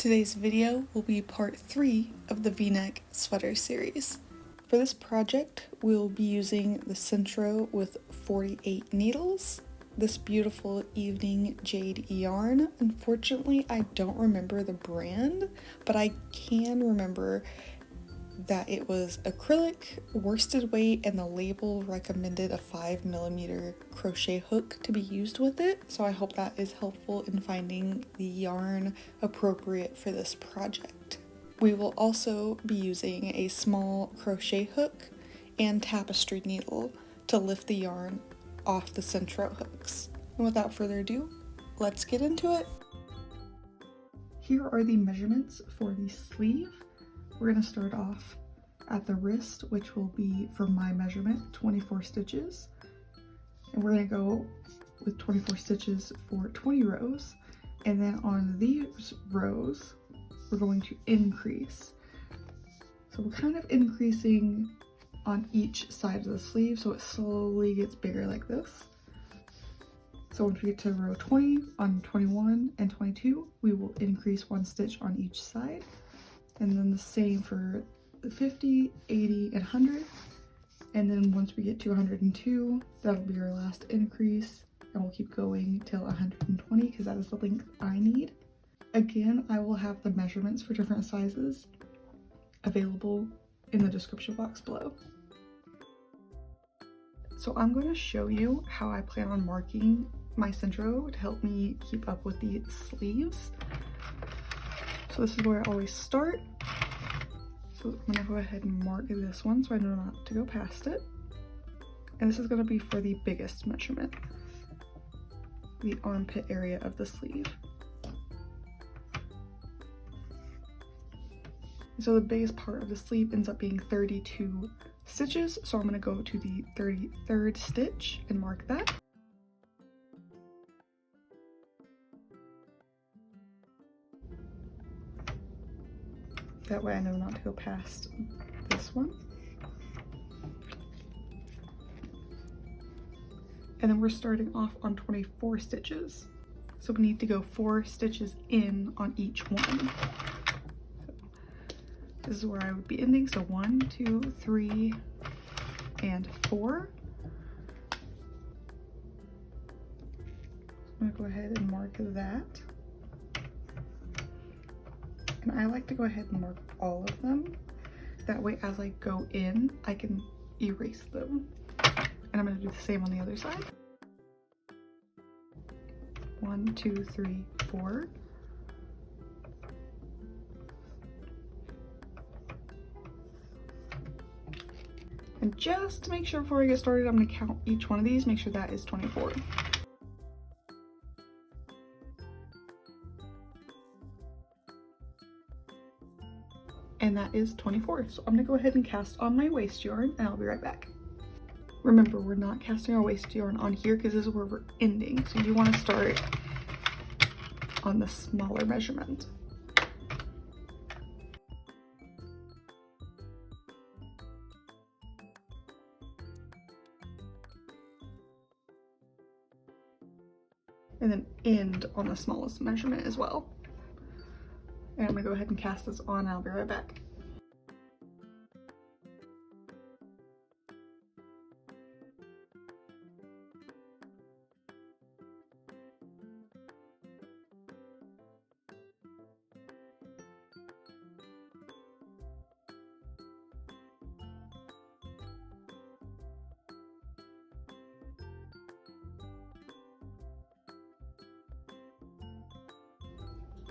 Today's video will be part 3 of the V-neck sweater series. For this project, we'll be using the Sentro with 48 needles, this beautiful evening jade yarn. Unfortunately, I don't remember the brand, but I can remember that it was acrylic, worsted weight, and the label recommended a 5mm crochet hook to be used with it, so I hope that is helpful in finding the yarn appropriate for this project. We will also be using a small crochet hook and tapestry needle to lift the yarn off the Sentro hooks. And without further ado, let's get into it. Here are the measurements for the sleeve. We're going to start off at the wrist, which will be, for my measurement, 24 stitches. And we're going to go with 24 stitches for 20 rows. And then on these rows, we're going to increase. So we're kind of increasing on each side of the sleeve, so it slowly gets bigger like this. So once we get to row 20, on 21 and 22, we will increase 1 stitch on each side. And then the same for the 50, 80, and 100. And then once we get to 102, that'll be our last increase. And we'll keep going till 120 because that is the length I need. Again, I will have the measurements for different sizes available in the description box below. So I'm going to show you how I plan on marking my Sentro to help me keep up with the sleeves. So this is where I always start. So I'm gonna go ahead and mark this one so I know not to go past it. And this is gonna be for the biggest measurement, the armpit area of the sleeve. So the biggest part of the sleeve ends up being 32 stitches. So I'm gonna go to the 33rd stitch and mark that. That way I know not to go past this one. And then we're starting off on 24 stitches. So we need to go 4 stitches in on each one. So this is where I would be ending. So 1, 2, 3, and 4. I'm gonna go ahead and mark that. And I like to go ahead and mark all of them. That way, as I go in, I can erase them. And I'm gonna do the same on the other side. 1, 2, 3, 4. And just to make sure before I get started, I'm gonna count each one of these, make sure that is 24. And that is 24. So I'm gonna go ahead and cast on my waist yarn and I'll be right back. Remember, we're not casting our waist yarn on here because this is where we're ending. So you wanna start on the smaller measurement. And then end on the smallest measurement as well. And I'm gonna go ahead and cast this on and I'll be right back.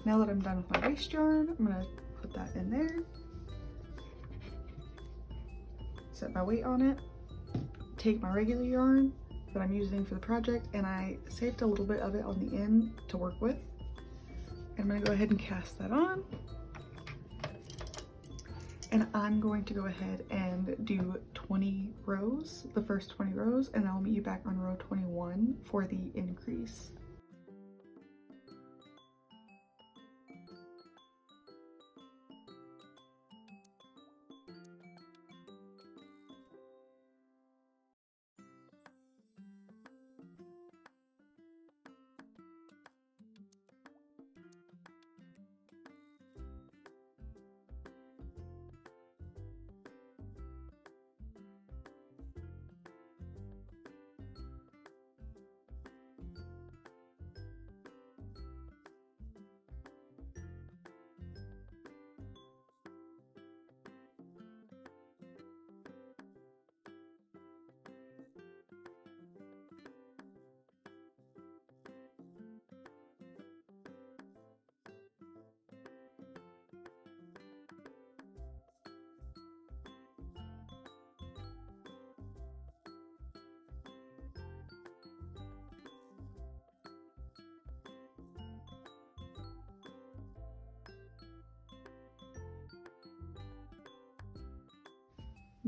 Now that I'm done with my waist yarn, I'm gonna put that in there. Set my weight on it. Take my regular yarn that I'm using for the project, and I saved a little bit of it on the end to work with. And I'm gonna go ahead and cast that on. And I'm going to go ahead and do 20 rows, the first 20 rows, and I'll meet you back on row 21 for the increase.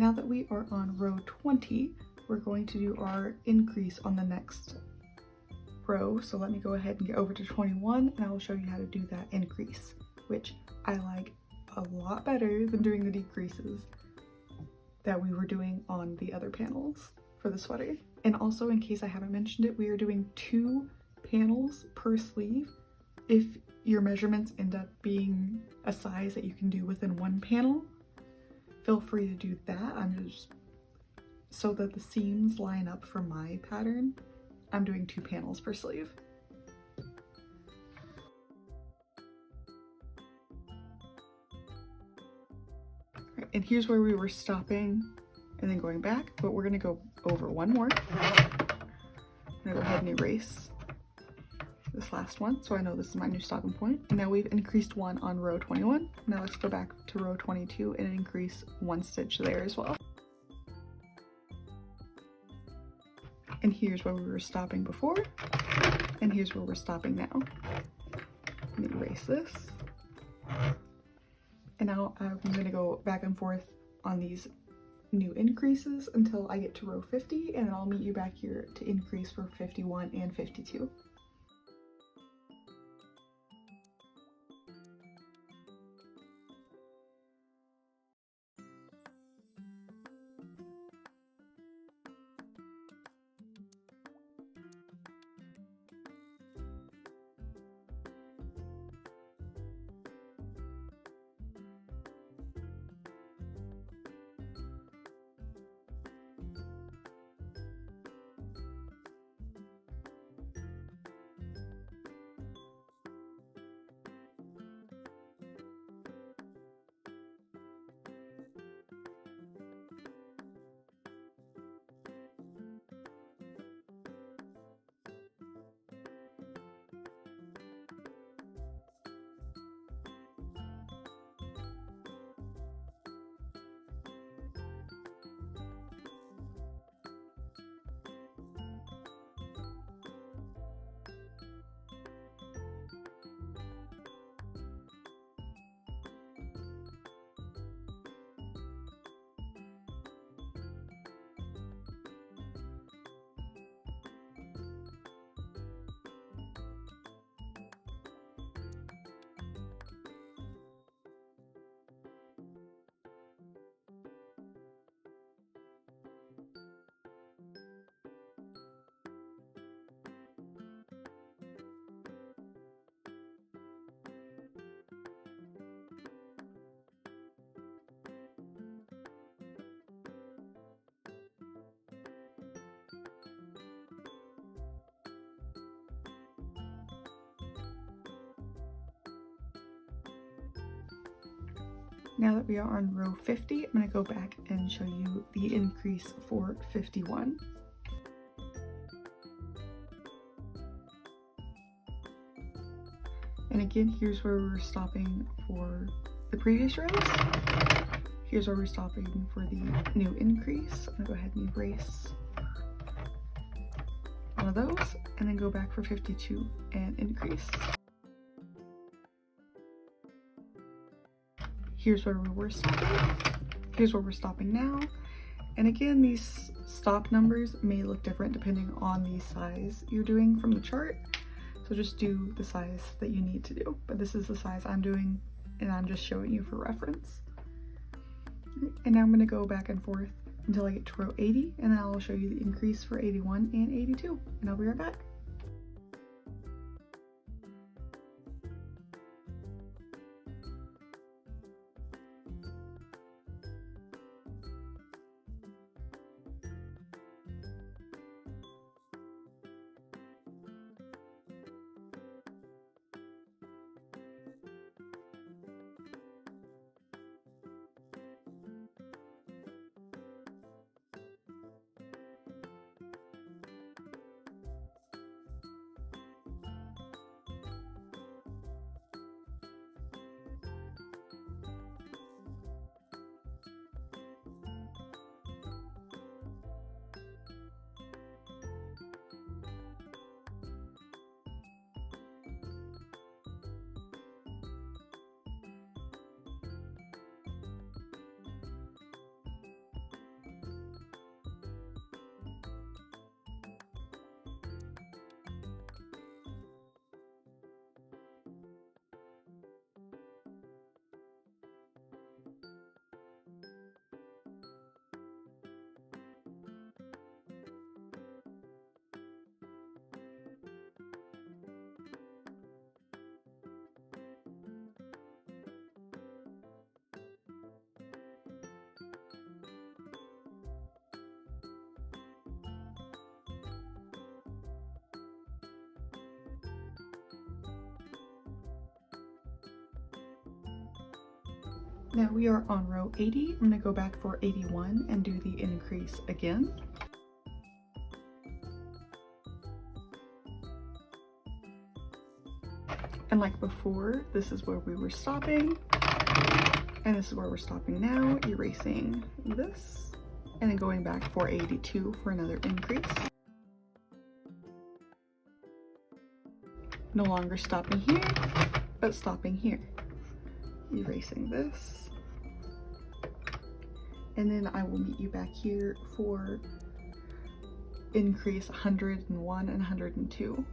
Now that we are on row 20, we're going to do our increase on the next row. So let me go ahead and get over to 21 and I will show you how to do that increase, which I like a lot better than doing the decreases that we were doing on the other panels for the sweater. And also, in case I haven't mentioned it, we are doing 2 panels per sleeve. If your measurements end up being a size that you can do within 1 panel, feel free to do that. I'm just, so that the seams line up for my pattern, I'm doing 2 panels per sleeve. Right, and here's where we were stopping and then going back, but we're gonna go over one more. I'm gonna go ahead and erase this last one, so I know this is my new stopping point. And now we've increased 1 on row 21. Now let's go back to row 22 and increase 1 stitch there as well. And here's where we were stopping before, and here's where we're stopping now. Let me erase this. And now I'm gonna go back and forth on these new increases until I get to row 50, and then I'll meet you back here to increase for 51 and 52. Now that we are on row 50, I'm going to go back and show you the increase for 51. And again, here's where we're stopping for the previous rows. Here's where we're stopping for the new increase. I'm going to go ahead and erase one of those and then go back for 52 and increase. Here's where we were stopping. Here's where we're stopping now. And again, these stop numbers may look different depending on the size you're doing from the chart. So just do the size that you need to do. But this is the size I'm doing and I'm just showing you for reference. And now I'm gonna go back and forth until I get to row 80, and then I will show you the increase for 81 and 82. And I'll be right back. Now we are on row 80. I'm going to go back for 81 and do the increase again. And like before, this is where we were stopping, and this is where we're stopping now, erasing this, and then going back for 82 for another increase. No longer stopping here, but stopping here. Erasing this. And then I will meet you back here for increase 101 and 102.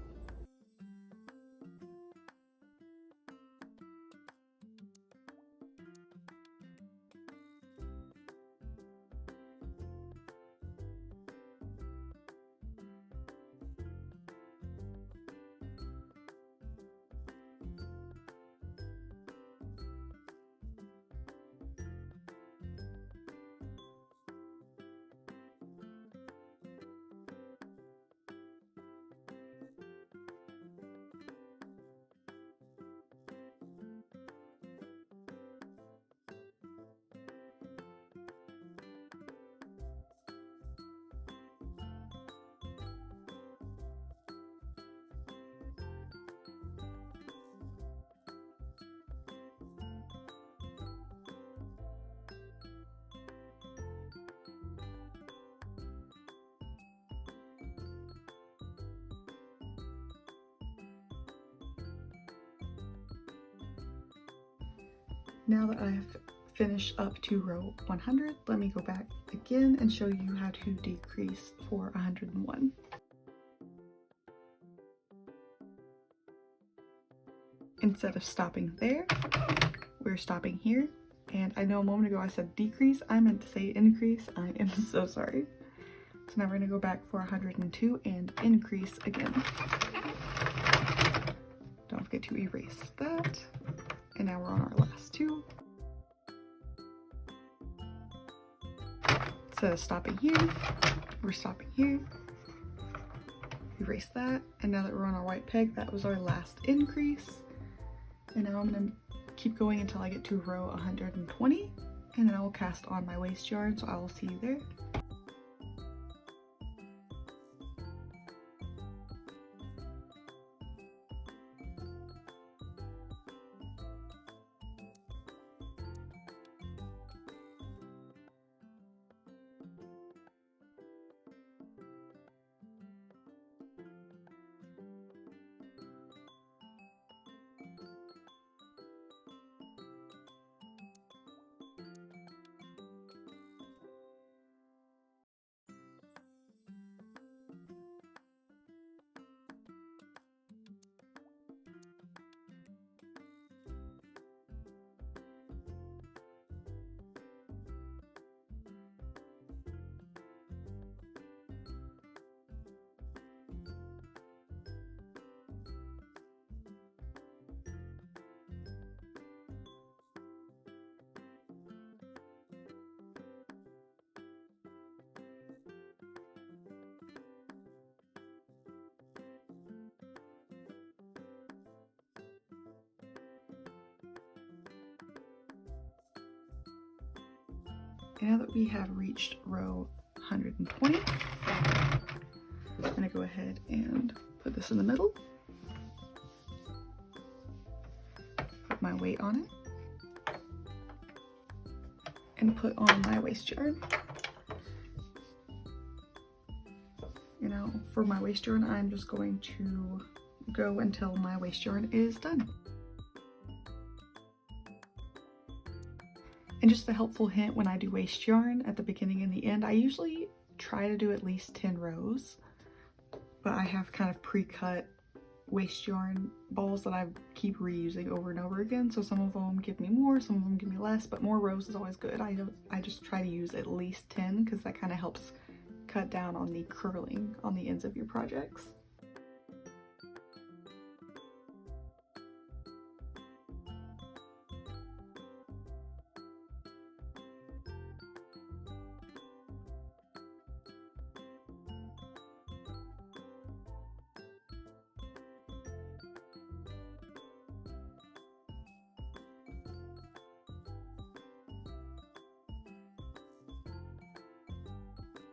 Now that I've finished up to row 100, let me go back again and show you how to decrease for 101. Instead of stopping there, we're stopping here. And I know a moment ago I said decrease, I meant to say increase. I am so sorry. So now we're gonna go back for 102 and increase again. Don't forget to erase that. And now we're on our last two. Instead of stopping here, we're stopping here. Erase that. And now that we're on our white peg, that was our last increase. And now I'm gonna keep going until I get to row 120. And then I will cast on my waste yarn, so I will see you there. Now that we have reached row 120, I'm gonna go ahead and put this in the middle, put my weight on it, and put on my waste yarn. You know, for my waste yarn, I'm just going to go until my waste yarn is done. And just a helpful hint, when I do waste yarn at the beginning and the end, I usually try to do at least 10 rows, but I have kind of pre-cut waste yarn balls that I keep reusing over and over again. So some of them give me more, some of them give me less, but more rows is always good. I just try to use at least 10 because that kind of helps cut down on the curling on the ends of your projects.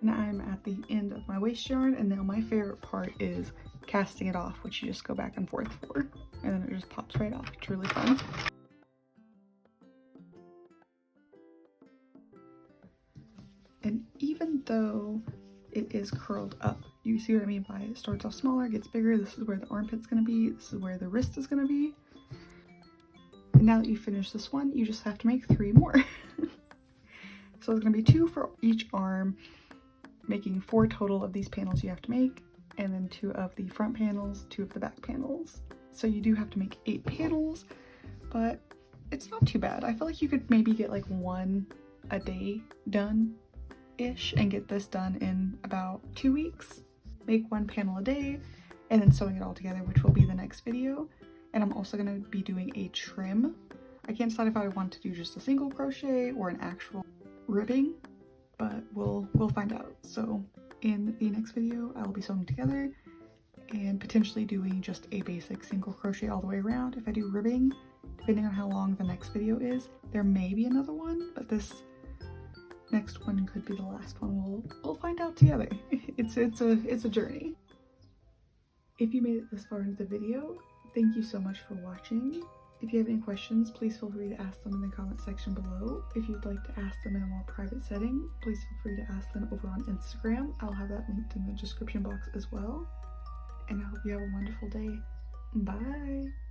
And I'm at the end of my waist yarn, and now my favorite part is casting it off, which you just go back and forth for, and then it just pops right off. It's really fun. And even though it is curled up, you see what I mean by it starts off smaller, gets bigger. This is where the armpit's gonna be, this is where the wrist is gonna be. And now that you finish this one, you just have to make 3 more. So there's gonna be 2 for each arm, making 4 total of these panels you have to make, and then 2 of the front panels, 2 of the back panels. So you do have to make 8 panels, but it's not too bad. I feel like you could maybe get like 1 a day done-ish and get this done in about 2 weeks. Make 1 panel a day and then sewing it all together, which will be the next video. And I'm also going to be doing a trim. I can't decide if I want to do just a single crochet or an actual ribbing, but we'll find out. So in the next video, I'll be sewing together and potentially doing just a basic single crochet all the way around. If I do ribbing, depending on how long the next video is, there may be another one, but this next one could be the last one. We'll find out together. It's a journey. If you made it this far into the video, thank you so much for watching. If you have any questions, please feel free to ask them in the comment section below. If you'd like to ask them in a more private setting, please feel free to ask them over on Instagram. I'll have that linked in the description box as well. And I hope you have a wonderful day. Bye!